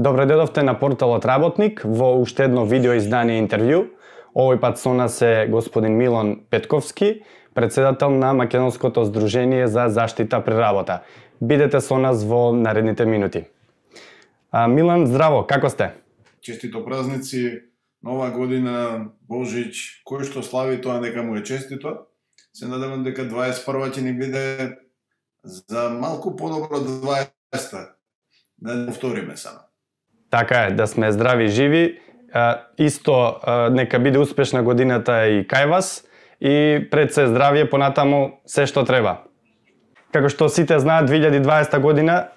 Добре дојдовте на порталот Работник во уште едно видео издание интервју. Овој пат со нас е господин Милан Петковски, председател на Македонското здружение за заштита при работа. Бидете со нас во наредните минути. Милан, здраво, како сте? Честито празници, нова година, Божич, кој што слави тоа нека му е честито. Се надевам дека 21 ќе ни биде за малку подобро 20-та. Да не повториме само. Така е, да сме здрави и живи. Исто нека биде успешна годината и кај вас и пред се здравје понатаму се што треба. Како што сите знаат, 2020 година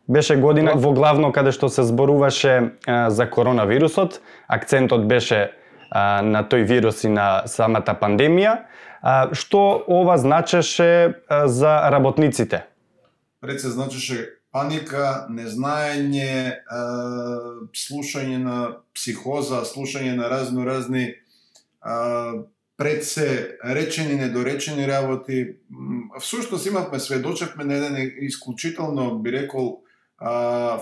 беше година во главно каде што се зборуваше за коронавирусот. Акцентот беше на тој вирус и на самата пандемија. Што ова значеше за работниците? Пред се значеше паника, незнаење, слушање на психоза, слушање на разни пред се речени, недоречени работи. Всушност имавме, сведочевме на еден исклучително, би рекол,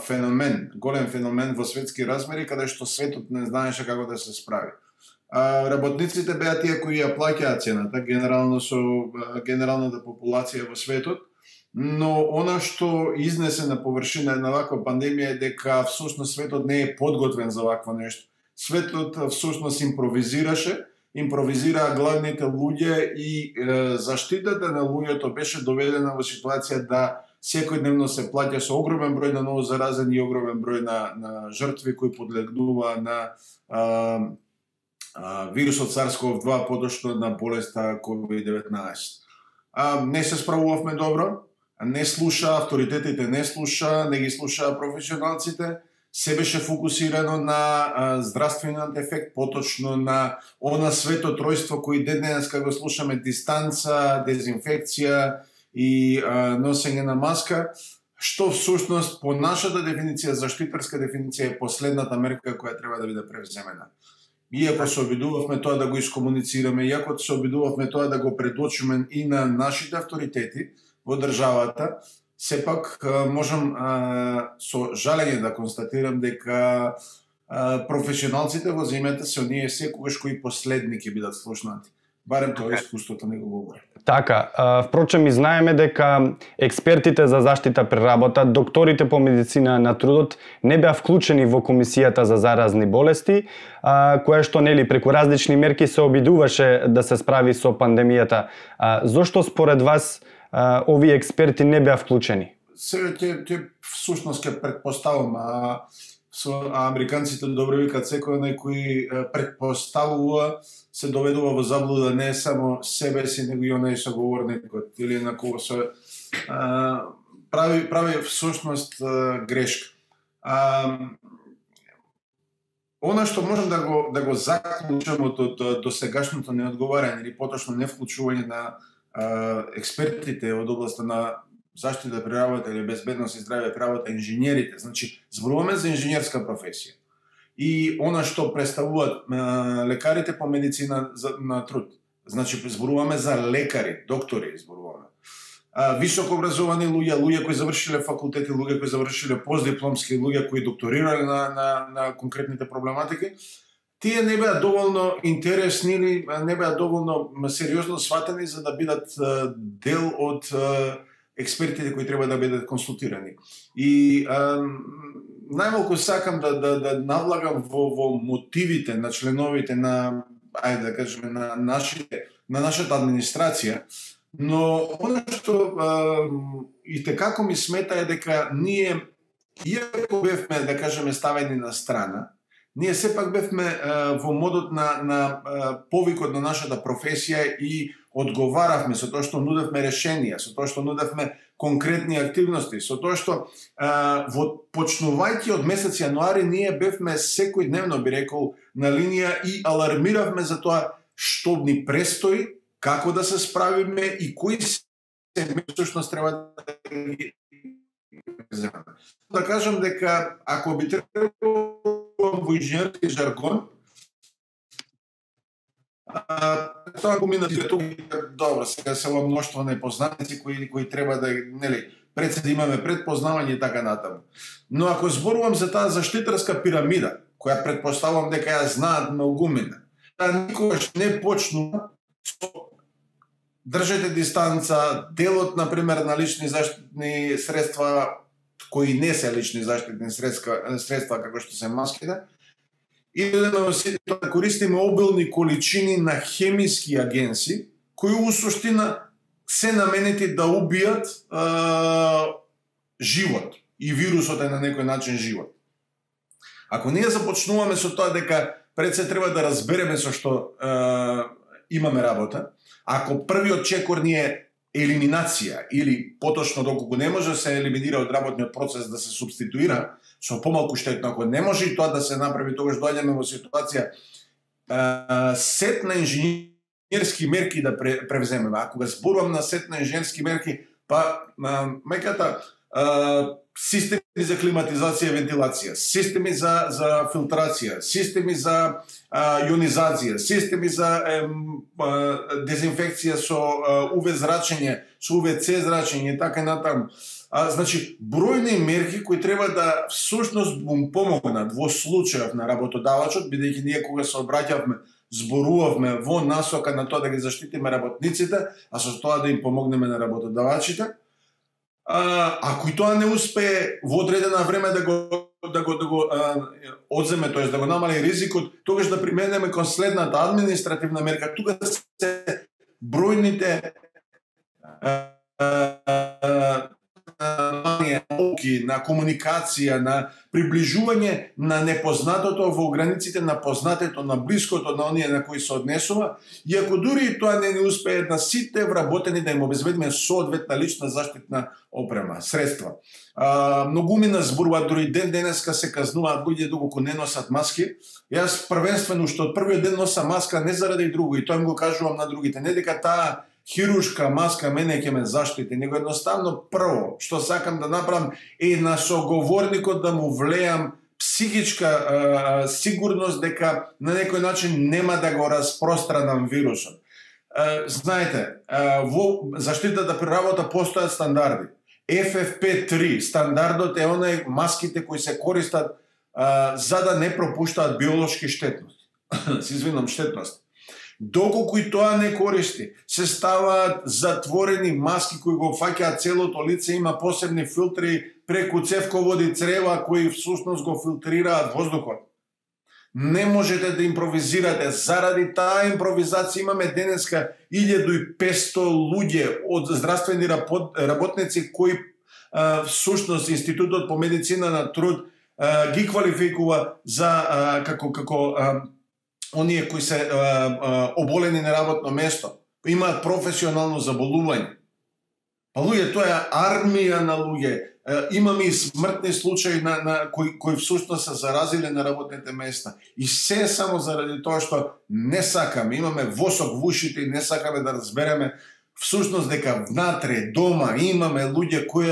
феномен, голем феномен во светски размери, каде што светот не знаеше како да се справи. Работниците беа тие кои ја плаќаа цената, генерално со генералната популација во светот, но она што изнесе на површина на ваква пандемија е дека всушност светот не е подготвен за вакво нешто. Светот всушност импровизираа главните луѓе и заштитата на луѓето беше доведена во ситуација да секојдневно се плаќа со огромен број на новозаразени и огромен број на жртви кои подлегнува на вирусот SARS-CoV-2, подошто на болеста COVID-19. Не се справувавме добро, не слуша авторитетите, не ги слушаа професионалците, се беше фокусирано на здравствениот ефект, поточно на она свето тројство кои денес како слушаме дистанца, дезинфекција и носење на маска, што всушност по нашата дефиниција, заштитарска дефиниција, е последната мерка која треба да биде превземена. Иако се обидувавме тоа да го искомуницираме, иако се обидувавме тоа да го предочиме и на нашите авторитети во државата, сепак можам со жалење да констатирам дека професионалците во земјата се оние секогаш кои последни ќе бидат слушнати. Барем тоа искуството не го говори. Така, впрочем и знаеме дека експертите за заштита при работа, докторите по медицина на трудот не беа вклучени во комисијата за заразни болести, која што нели преку различни мерки се обидуваше да се справи со пандемијата. Зошто според вас овие експерти не беа вклучени? Сега ќе всушност ќе претпоставам, со американците добро викаат секој оној кој претпоставува се доведува во заблуда не само себе си, него и оној соговорникот или на кого се прави всушност грешка. Она што можам да го заклучам од досегашното неодговарање или поточно невклучување на експертите од областта на заштита при работа или безбедност и здравје при работа, инженерите. Значи, зборуваме за инженерска професија. И она што представуваат лекарите по медицина на труд. Значи, зборуваме за лекари, доктори, зборуваме. Високо образовани луѓе кои завршиле факултети, луѓе кои завршиле постдипломски, луѓе кои докторирале на конкретните проблематики, тие не беа доволно интересни или не беа доволно сериозно сватени за да бидат дел од експертите кои треба да бидат консултирани. И најмалку сакам да навлагам во мотивите на членовите на, ајде да кажеме, на нашата администрација, но она што и текако ми смета е дека ние, иако бевме, да кажеме, ставени на страна, ние сепак бевме во модот на повикот на нашата професија и одговаравме со тоа што нудевме решенија, со тоа што нудевме конкретни активности, со тоа што почнувајќи од месец јануари ние бевме секојдневно, би рекол, на линија и алармиравме за тоа што ни престои, како да се справиме и кои се всушност треба да ги земеме. Да кажам дека ако би требало во инженерски жаргон, тоа помина тука, добро, сега се ова мноштво непознаници кои треба да, нели, пред се да имаме предпознавање и така натаму. Но ако зборувам за таа заштитарска пирамида, која предпоставувам дека ја знаат многумина, никогаш не почнува со држете дистанца, делот, например, на лични заштитни средства, кои не се лични заштитни средства како што се маските, и да користиме обилни количини на хемиски агенси, кои у суштина се наменети да убијат живот. И вирусот е на некој начин живот. Ако ние започнуваме со тоа дека пред се треба да разбереме со што имаме работа, ако првиот чекор ни е елиминација или поточно доколку не може да се елиминира од работниот процес да се субституира со помалку штетно, ако не може и тоа да се направи, тогаш доаѓаме во ситуација сет на инженерски мерки да превземеме. Ако го зборувам на сет на инженерски мерки, па меката системи за климатизација и вентилација, системи за филтрација, системи за јонизација, системи за дезинфекција со УВ зрачење, со УВЦ зрачење и така натаму. Значи, бројни мерки кои треба да всушност му помогнат во случајов на работодавачот, бидејќи ние кога се обраќавме, зборувавме во насока на тоа да ги заштитиме работниците, а со тоа да им помогнеме на работодавачите. Ако и тоа не успее во одредено време да го одземе, тоест да го намали ризикот, тогаш да применеме кон следната административна мерка. Тука се бројните на комуникација, на приближување на непознатото во границите на познатето, на блиското, на оние на кои се однесува, и ако дури и тоа не ни успее на сите вработени да им обезбедиме соодветна лична заштитна опрема, средства. Многумина зборуваат, дури ден денеска се казнуваат луѓе доколку не носат маски. Јас првенствено што од првиот ден носа маска не заради друго, и тоа им го кажувам на другите, не дека таа хируршка маска мене ќе ме заштити, него едноставно прво што сакам да направам е на соговорникот да му влеам психичка сигурност дека на некој начин нема да го распространам вирусот. Знаете, во заштитата при работа постојат стандарди. FFP3 стандардот е онај маските кои се користат за да не пропуштаат биолошки штетност. Се извинам, штетност. Доколку и тоа не користи, се ставаат затворени маски кои го фаќаат целото лице, има посебни филтри преку цевководи црева кои всушност го филтрираат воздухот. Не можете да импровизирате. Заради таа импровизација имаме денеска 1500 луѓе од здравствени работници кои всушност Институтот по медицина на труд ги квалификува за како оние кои се оболени на работно место, имаат професионално заболување. Па луѓе, тоа е армија на луѓе. Имаме и смртни случаи кои всушност се заразиле на работните места. И се само заради тоа што не сакаме, имаме восок во ушите и не сакаме да разбереме всушност дека внатре, дома, имаме луѓе кои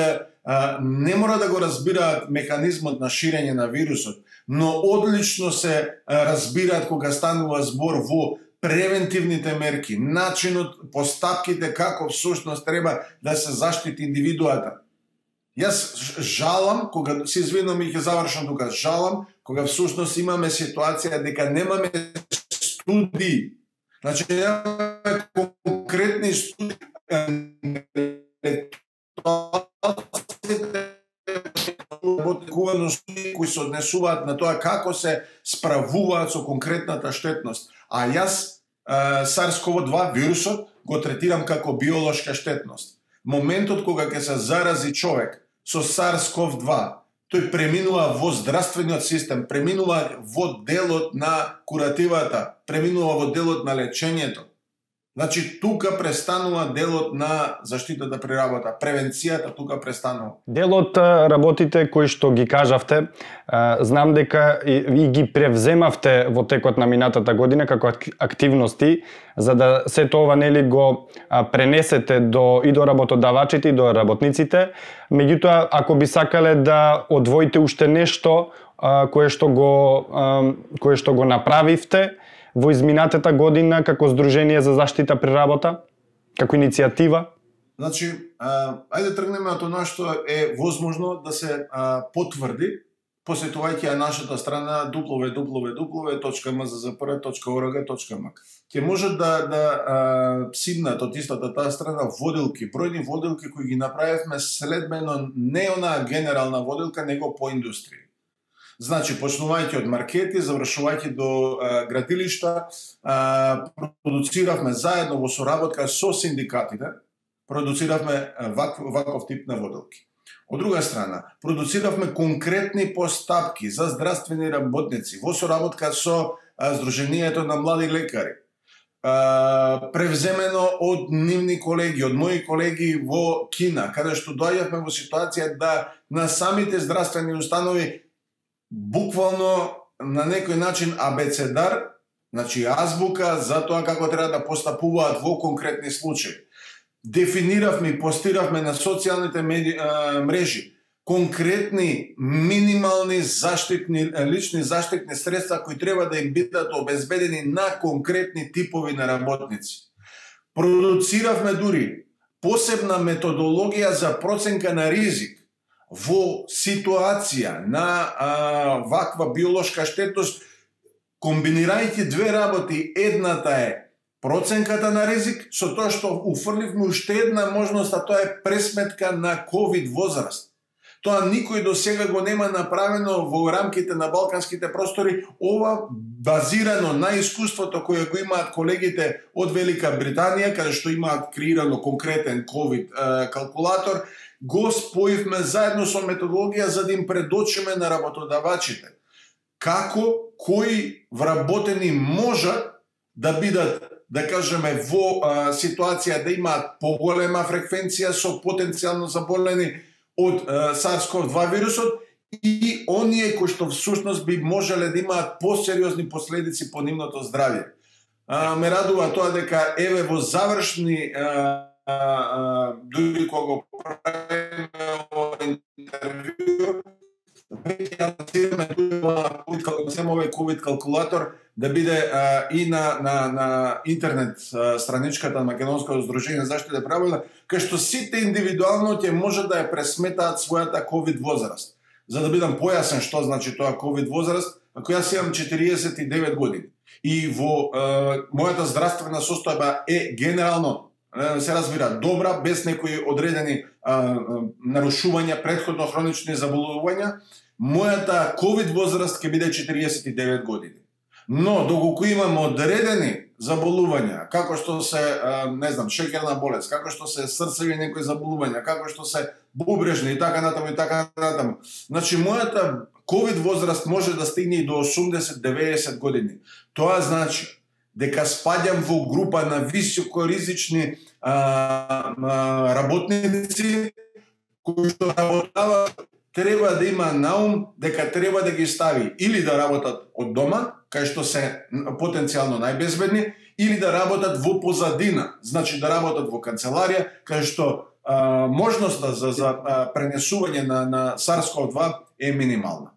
не мора да го разбираат механизмот на ширење на вирусот, но одлично се разбираат кога станува збор во превентивните мерки, начинот, постапките како всушност треба да се заштити индивидуата. Јас жалам, кога се извинувам и ќе завршам тука, жалам кога всушност имаме ситуација дека немаме студии. Значи немаме конкретни студии кои се однесуваат на тоа како се справуваат со конкретната штетност. А јас SARS-CoV-2 вирусот го третирам како биолошка штетност. Моментот кога ќе се зарази човек со SARS-CoV-2, тој преминува во здравствениот систем, преминува во делот на куративата, преминува во делот на лечењето. Значи, тука престанува делот на заштитата при работа, превенцијата тука престанува. Делот работите кои што ги кажавте, знам дека и ги превземавте во текот на минатата година како активности, за да се тоа нели го пренесете и до работодавачите и до работниците. Меѓутоа, ако би сакале да одвоите уште нешто кое што го направивте во изминатата година како Сдружение за заштита при работа, како иницијатива? Значи, ајде тргнеме од тоа што е возможно да се потврди, посетувајќи ја нашата страна www.mzzpr.org.mk. Ќе можат да сигнат од истата таа страна воделки, бројни воделки кои ги направивме следбено не онаа генерална воделка, него по индустрија. Значи, почнувајќи од маркети, завршувајќи до градилишта, продуциравме заедно во соработка со синдикатите, продуциравме ваков тип на воделки. Од друга страна, продуциравме конкретни постапки за здравствени работници во соработка со Сдруженијето на млади лекари, превземено од нивни колеги, од мои колеги во Кина, каде што доаѓавме во ситуација да на самите здравствени установи буквално на некој начин абецедар, значи азбука за тоа како треба да постапуваат во конкретни случаи. Дефиниравме и постиравме на социјалните мрежи конкретни минимални лични заштитни средства кои треба да им бидат обезбедени на конкретни типови на работници. Продуциравме дури посебна методологија за проценка на ризик во ситуација на ваква биолошка штетност, комбинирајќи две работи. Едната е проценката на ризик, со тоа што уфрливме уште една можност, а тоа е пресметка на COVID возраст. Тоа никој до сега го нема направено во рамките на балканските простори, ова базирано на искуството кое го имаат колегите од Велика Британија, каде што имаат креирано конкретен COVID калкулатор, го споивме заедно со методологија за да им предочиме на работодавачите како кои вработени можат да бидат, да кажеме, во ситуација да имаат поголема фреквенција со потенцијално заболени од SARS-CoV-2 вирусот и оние кои што всушност би можеле да имаат посериозни последици по нивното здравје. Ме радува тоа дека еве во завршни дури кога го правиме интервју, веќе овој COVID калкулатор да биде и на интернет страничката на Македонското здружение за заштита права, кај што сите индивидуално ќе можат да ја пресметаат својата COVID возраст. За да бидам појасен што значи тоа COVID возраст, ако јас имам 49 години и во мојата здравствена состојба е генерално, се разбира, добра, без некои одредени нарушувања, претходно хронични заболувања, мојата COVID возраст ќе биде 49 години. Но, доколку имам одредени заболувања, како што се, не знам, шеќерна болест, како што се срцеви некои заболувања, како што се бубрежни и така натаму, значи мојата COVID возраст може да стигне и до 80-90 години. Тоа значи дека спаѓам во група на високоризични работници кои што работаваат, треба да има наум дека треба да ги стави или да работат од дома, кај што се потенцијално најбезбедни, или да работат во позадина, значи да работат во канцеларија, кај што можноста за пренесување на SARS-CoV-2 е минимална.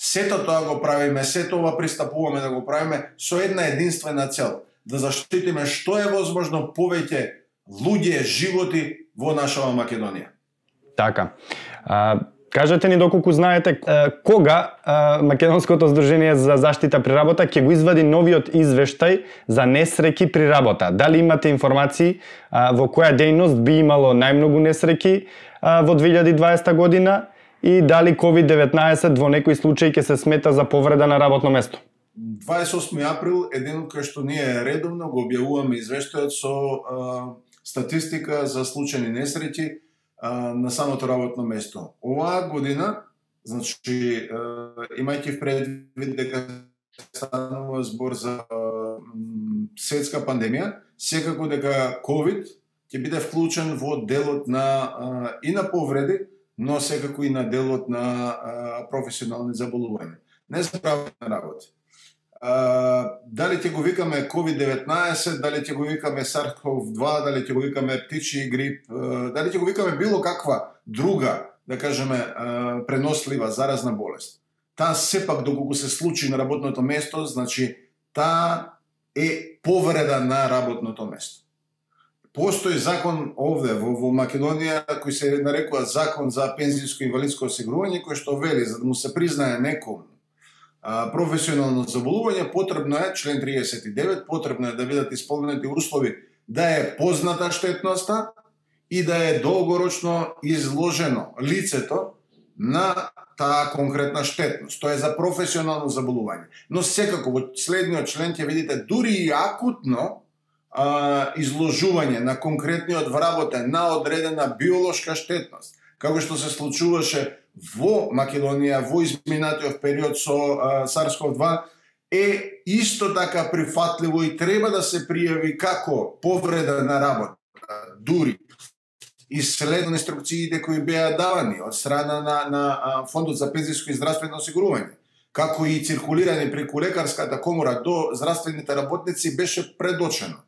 Сето тоа го правиме, сето ова пристапуваме да го правиме со една единствена цел, да заштитиме што е возможно повеќе луѓе, животи во нашава Македонија. Така. Кажете ни доколку знаете кога Македонското здружение за заштита при работа ќе го извади новиот извештај за несреќи при работа. Дали имате информации во која дејност би имало најмногу несреќи во 2020 година и дали COVID-19 во некои случаи ќе се смета за повреда на работно место? 28 април е денот кај што ние редовно го објавуваме извештајот со статистика за случајни несреќи на самото работно место. Оваа година, значи, имајќи предвид дека станува збор за светска пандемија, секако дека COVID ќе биде вклучен во делот на и на повреди, но секако и на делот на професионални заболувања. Не се прави на работа. Дали ќе го викаме COVID-19, дали ќе го викаме SARS-CoV-2, дали ќе го викаме птичи грип, дали ќе го викаме било каква друга, да кажеме, пренослива заразна болест. Таа сепак доколку се случи на работното место, значи таа е повреда на работното место. Постои закон овде во Македонија кој се нарекува Закон за пензијско и инвалидско осигурување, кој што вели за да му се признае некому професионално заболување, потребно е, член 39, потребно е да бидат исполнети услови да е позната штетноста и да е долгорочно изложено лицето на таа конкретна штетност. Тоа е за професионално заболување. Но секако во следниот член ќе видите дури и акутно изложување на конкретниот вработен на одредена биолошка штетност, како што се случуваше во Македонија во изминатиот период со SARS-CoV-2, е исто така прифатливо и треба да се пријави како повреда на работа, дури и следно инструкциите кои беа давани од страна на Фондот за пензијско и здравствено осигурување, како и циркулирање преку лекарската комора до здравствените работници, беше предочено.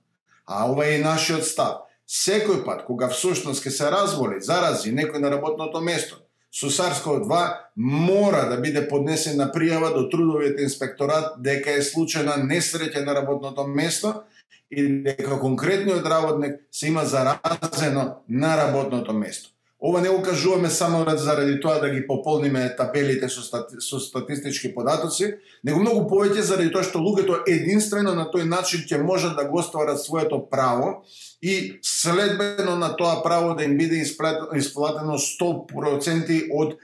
А ова е и нашиот став. Секој пат кога всушност ќе се разволи, зарази некој на работното место со SARS-CoV-2, мора да биде поднесена пријава до трудовиот инспекторат дека е случајна несреќа на работното место и дека конкретниот работник се има заразено на работното место. Ова не го кажуваме само заради тоа да ги пополниме табелите со статистички податоци, него многу повеќе заради тоа што луѓето единствено на тој начин ќе можат да го остварат своето право и следбено на тоа право да им биде исплатено 100% од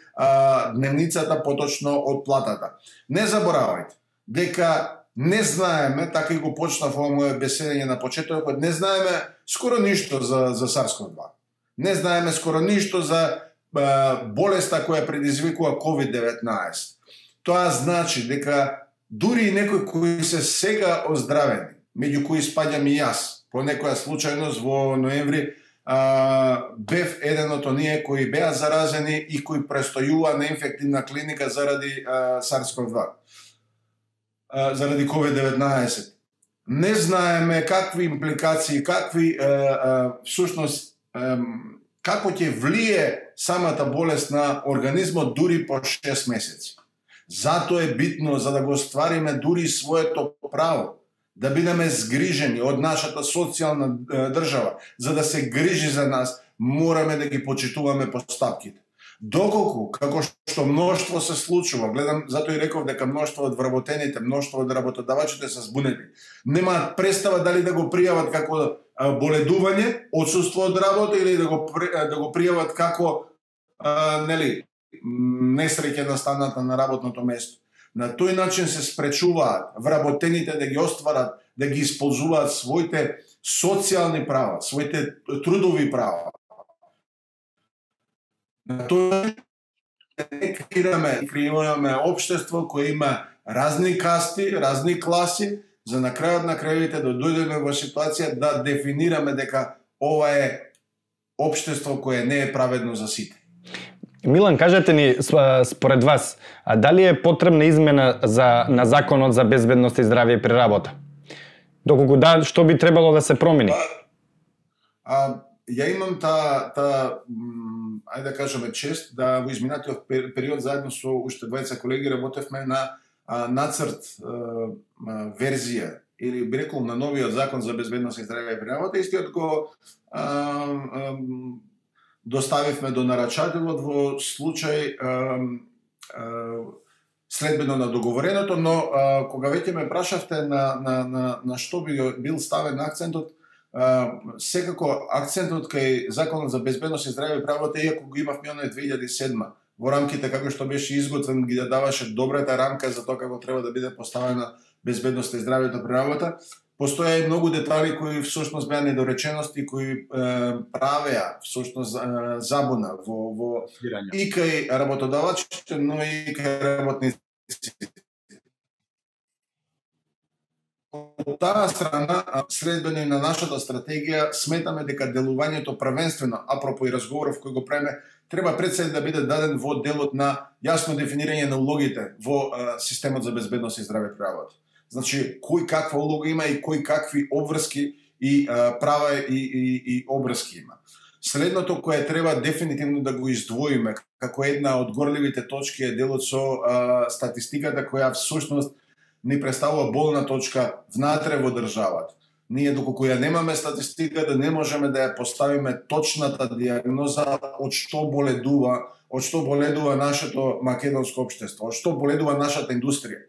дневницата, поточно од платата. Не заборавајте дека не знаеме, така и го почнав во моје беседење на почетокот, не знаеме скоро ништо за SARS-CoV-2. Не знаеме скоро ништо за болеста која предизвикува COVID-19. Тоа значи дека дури и некои кои се сега оздравени, меѓу кои спаѓам и јас, по некоја случајност во ноември бев еден од оние кои беа заразени и кои престојува на инфективна клиника заради SARS-CoV-2, заради COVID-19. Не знаеме какви импликации, какви всушност како ќе влие самата болест на организмот дури по 6 месеци. Затоа е битно, за да го ствариме дури своето право, да бидеме згрижени од нашата социјална држава, за да се грижи за нас, мораме да ги почитуваме постапките. Доколку, како што мноштво се случува, гледам, затоа и реков дека мноштво од вработените, мноштво од работодавачите се збунети. Немаат представа дали да го пријават како боледување, отсуство од работа или да го пријават како несреќа настаната на работното место. На тој начин се спречуваат вработените да ги остварат, да ги исползуваат своите социјални права, своите трудови права. На тој креираме општество кое има разни касти, разни класи, за на крајот на крајите да дојдеме во ситуација да дефинираме дека ова е општество кое не е праведно за сите. Милан, кажете ни според вас, дали е потребна измена на законот за безбедност и здравје при работа? Доколку да, што би требало да се промени? Ја имам ајде да кажеме чест да во изминатиот период заедно со уште двајца колеги работевме на нацрт верзија или би рекол на новиот закон за безбедност и здравје при работа. Истиот го доставивме до нарачателот во случај следбено на договореното, но кога веќе ме прашавте на што би бил ставен акцентот, секако акцентот кај Законот за безбедност и здравје при работа, иако го имавме оној 2007 во рамките како што беше изготвен, ги даваше добрата рамка за тоа како треба да биде поставена безбедност и здравјето при работа, постоја и многу детали кои всушност беа недоречености, кои правеа всушност забуна во и кај работодавачите, но и кај работниците. Од таа страна, следбено и на нашата стратегија, сметаме дека делувањето првенствено, апропо и разговоров кој го преме, треба пред се да биде даден во делот на јасно дефинирање на улогите во системот за безбедност и здравје при работа. Значи, кој каква улога има и кој какви обврски и права и обврски има. Следното кое треба дефинитивно да го издвоиме како една од горливите точки е делот со статистиката која всушност ни представува болна точка внатре во државата. ние доколку ја немаме статистика, да не можеме да ја поставиме точната диагноза од што боледува нашето македонско општество, од што боледува нашата индустрија.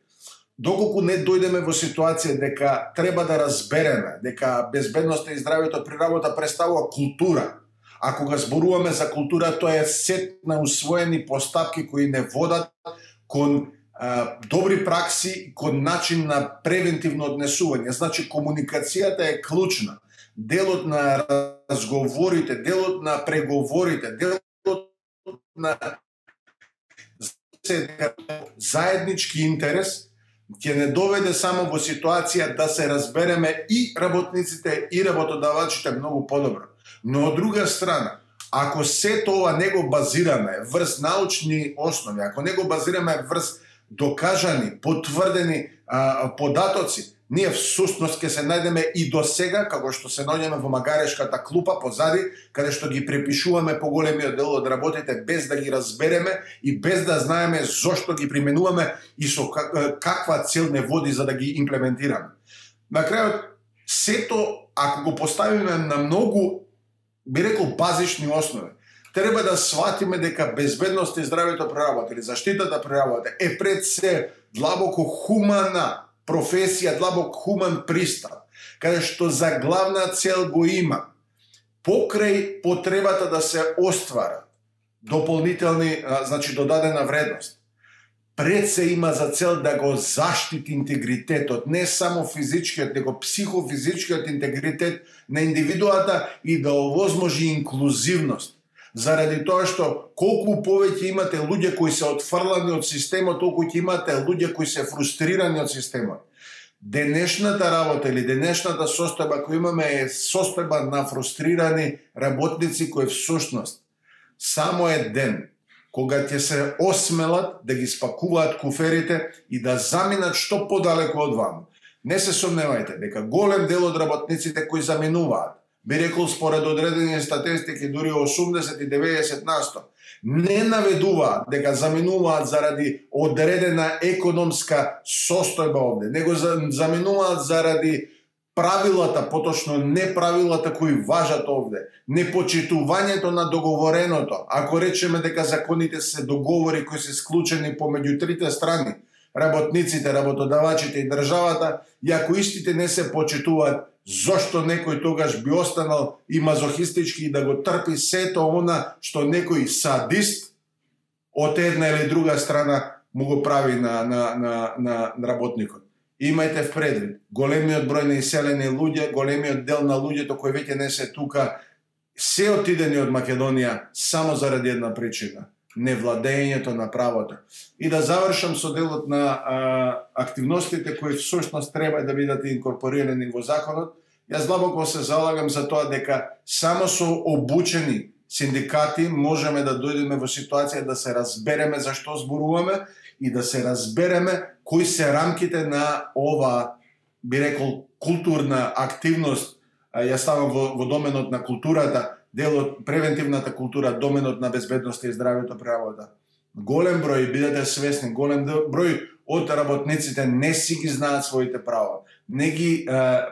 Доколку не дојдеме во ситуација дека треба да разбереме дека безбедноста и здравјето при работа представува култура, а кога зборуваме за култура, тоа е сет на усвоени постапки кои не водат кон добри пракси, кон начин на превентивно однесување. Значи, комуникацијата е клучна. Делот на разговорите, делот на преговорите, делот на заеднички интерес ќе не доведе само во ситуација да се разбереме и работниците и работодавачите многу подобро. Но од друга страна, ако се тоа не го базираме врз научни основи, ако не го базираме врз докажани, потврдени податоци, ние всушност ќе се најдеме и до сега, како што се наоѓаме во магарешката клупа позади, каде што ги препишуваме поголемиот дел од работите без да ги разбереме и без да знаеме зошто ги применуваме и со каква цел не води за да ги имплементираме. На крајот, сето, ако го поставиме на многу, би рекол, базични основи, треба да сватиме дека безбедност и здравјето при работа или заштитата при работа е пред се длабоко хумана професија, длабок хуман пристап, каде што за главна цел го има покрај потребата да се оствара дополнителни, значи додадена вредност. Пред се има за цел да го заштити интегритетот, не само физичкиот, него психофизичкиот интегритет на индивидуата и да овозможи инклузивност. Заради тоа што колку повеќе имате луѓе кои се отфрлани од системот, толку ќе имате луѓе кои се фрустрирани од системот. Денешната работа или денешната состојба која имаме е состојба на фрустрирани работници кои всушност само е ден кога ќе се осмелат да ги спакуваат куферите и да заминат што подалеку од вам. Не се сомневајте дека голем дел од работниците кои заминуваат, би рекол според одредени статистики дури 80 и 90 на 100, не наведуваат дека заминуваат заради одредена економска состојба овде, него заминуваат заради правилата, поточно неправилата кои важат овде, непочитувањето на договореното. Ако речеме дека законите се договори кои се склучени помеѓу трите страни, работниците, работодавачите и државата, и ако истите не се почитуваат, зошто некој тогаш би останал и мазохистички и да го трпи сето она што некој садист од една или друга страна му го прави на работникот. Имајте в предвид, големиот број на иселени луѓе, големиот дел на луѓето кои веќе не се тука, се отидени од Македонија само заради една причина – невладењето на правото. И да завршам со делот на активностите кои всушност треба да бидат инкорпорирани во законот. Јас длабоко се залагам за тоа дека само со обучени синдикати можеме да дојдеме во ситуација да се разбереме за што зборуваме и да се разбереме кои се рамките на ова, би рекол, културна активност. Ја ставам во доменот на културата, делот превентивната култура, доменот на безбедноста и здравјето при работа. Голем број, бидете свесни, голем број од работниците не си ги знаат своите права, не ги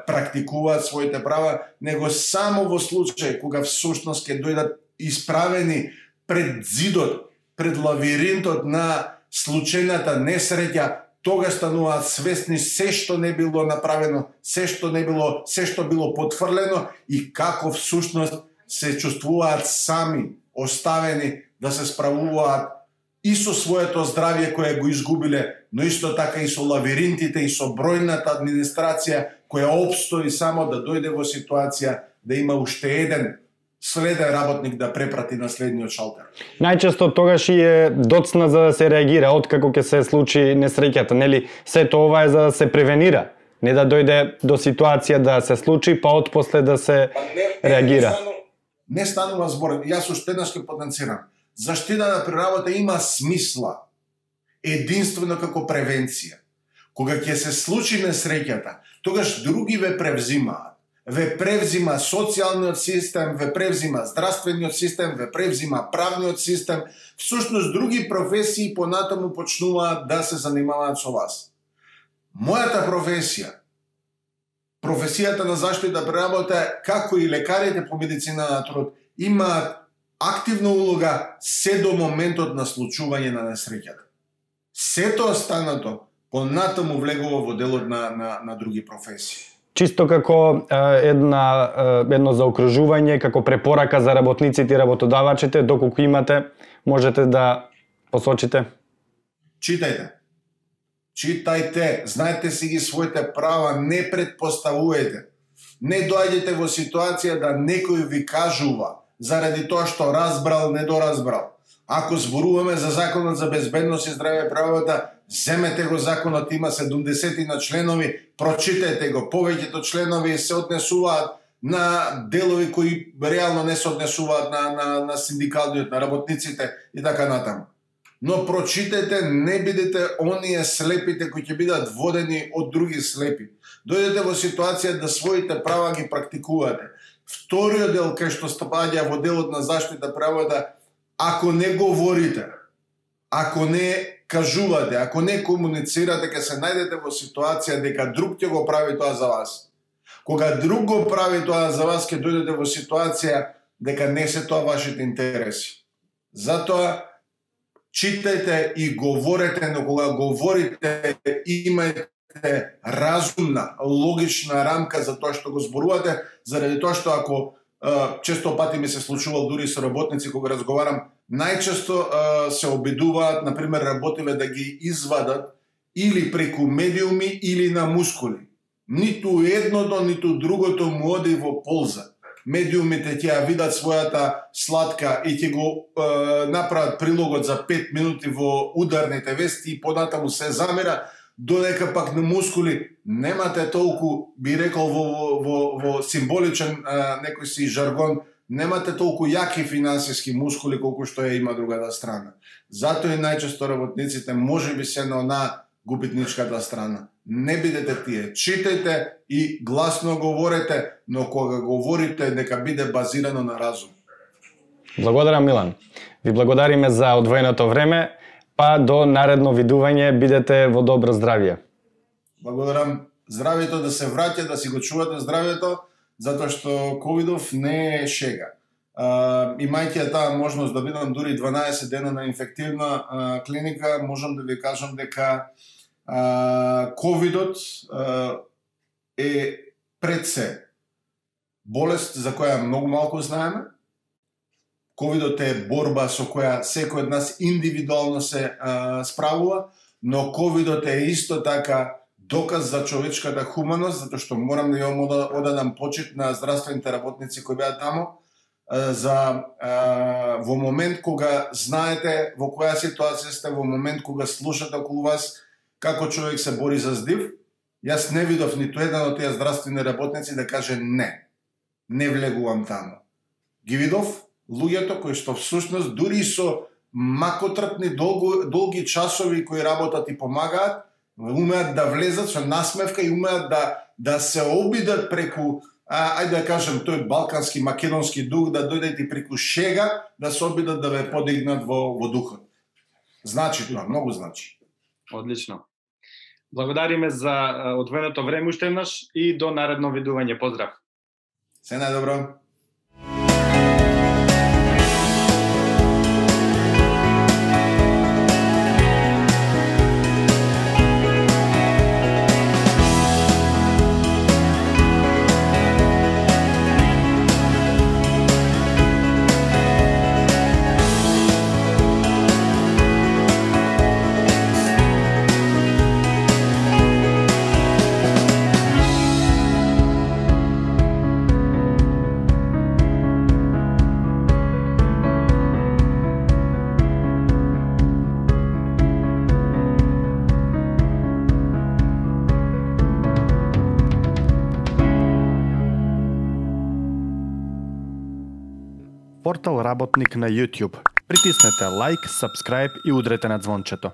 практикуваат своите права, него само во случај кога всушност ќе дојдат исправени пред зидот, пред лавиринтот на случајната несреќа, тогаш стануваат свесни се што не било направено, се што било потврлено и како всушност се чувствуваат сами, оставени да се справуваат и со своето здравје кое го изгубиле, но исто така и со лавиринтите и со бројната администрација која обстои само да дојде во ситуација да има уште еден следен работник да препрати на следниот шалтер. Најчесто тогаш и е доцна за да се реагира откако ќе се случи несреќата, нели? Сето ова е за да се превенира, не да дојде до ситуација да се случи, па отпосле да се реагира. Не станува збор, јас уште еднаш ќе потенцирам. Заштитата при работа има смисла единствено како превенција. Кога ќе се случи несреќата, тогаш други ве превзимаат. Ве превзима социјалниот систем, ве превзима здравствениот систем, ве превзима правниот систем. Всушност други професии понатаму почнуваат да се занимаваат со вас. Мојата професија професијата на заштита преработа, како и лекарите по медицина на труд, имаат активна улога се до моментот на случување на несреќата. Сето останато понатаму влегува во делот на други професии. Чисто како едно заокружување, како препорака за работниците и работодавачите, доколку имате, можете да посочите? Читајте. Читајте, знаете си ги своите права, не предпоставувајте. Не доаѓате во ситуација да некој ви кажува заради тоа што разбрал, недоразбрал. Ако зборуваме за Законот за безбедност и здравје правата, земете го законот, има 70 на членови, прочитајте го. Повеќето членови се однесуваат на делови кои реално не се однесуваат на синдикалниот, на работниците и така натаму. Но прочитајте, не бидете оние слепите кои ќе бидат водени од други слепи. Дојдете во ситуација да своите права ги практикувате. Вториот дел кај што стапаѓа во делот на заштита правата, ако не говорите, ако не кажувате, ако не комуницирате, ќе се најдете во ситуација дека друг ќе го прави тоа за вас. Кога друг го прави тоа за вас, ќе дојдете во ситуација дека не се тоа вашите интереси. Затоа читајте и говорете, но кога говорите, имајте разумна, логична рамка за тоа што го зборувате, заради тоа што ако често пати ми се случувал дури со работници кога разговарам, најчесто се обидуваат, например, работиве да ги извадат или преку медиуми или на мускули. Ниту едното, ниту другото му оди во полза. Медиумите ќе ја видат својата сладка и ќе го направат прилогот за 5 минути во ударните вести и понатаму се замера, додека пак на мускули немате толку, би рекол во символичен некој си жаргон, немате толку јаки финансиски мускули колку што ја има другата страна. Затоа и најчесто работниците можеби се на онаа губитничката страна. Не бидете тие, читајте и гласно говорете, но кога говорите нека биде базирано на разум. Благодарам, Милан. Ви благодариме за одвоеното време, па до наредно видување, бидете во добро здравје. Благодарам. Здравјето да се враќа, да си го чувате здравјето, затоа што ковидов не е шега. Имајќи таа можност да бидам дури 12 дена на инфективна клиника, можам да ви кажам дека ковидот е пред се болест за која многу малку знаеме. Ковидот е борба со која секој од нас индивидуално се справува, но ковидот е исто така доказ за човечката хуманост, затоа што морам да ја одадам почит на здравствените работници кои беа таму, во момент кога знаете во која ситуација сте, во момент кога слушате околу вас како човек се бори за здив. Јас не видов ниту еден од тие здравствени работници да каже не влегувам таму. Ги видов луѓето кои што всушност дури со макотрпни долги часови кои работат и помагаат, умеат да влезат со насмевка и умеат да се обидат преку, ајде да кажем, тој балкански, македонски дух, да дојдат и преку шега, да се обидат да ве подигнат во духот. Значи тоа, многу значи. Одлично. Благодариме за одвоеното време уште еднаш и до наредно видување. Поздрав. Се најдобро. Портал Работник на YouTube. Притиснете лайк, сабскрајб и удрете на звончето.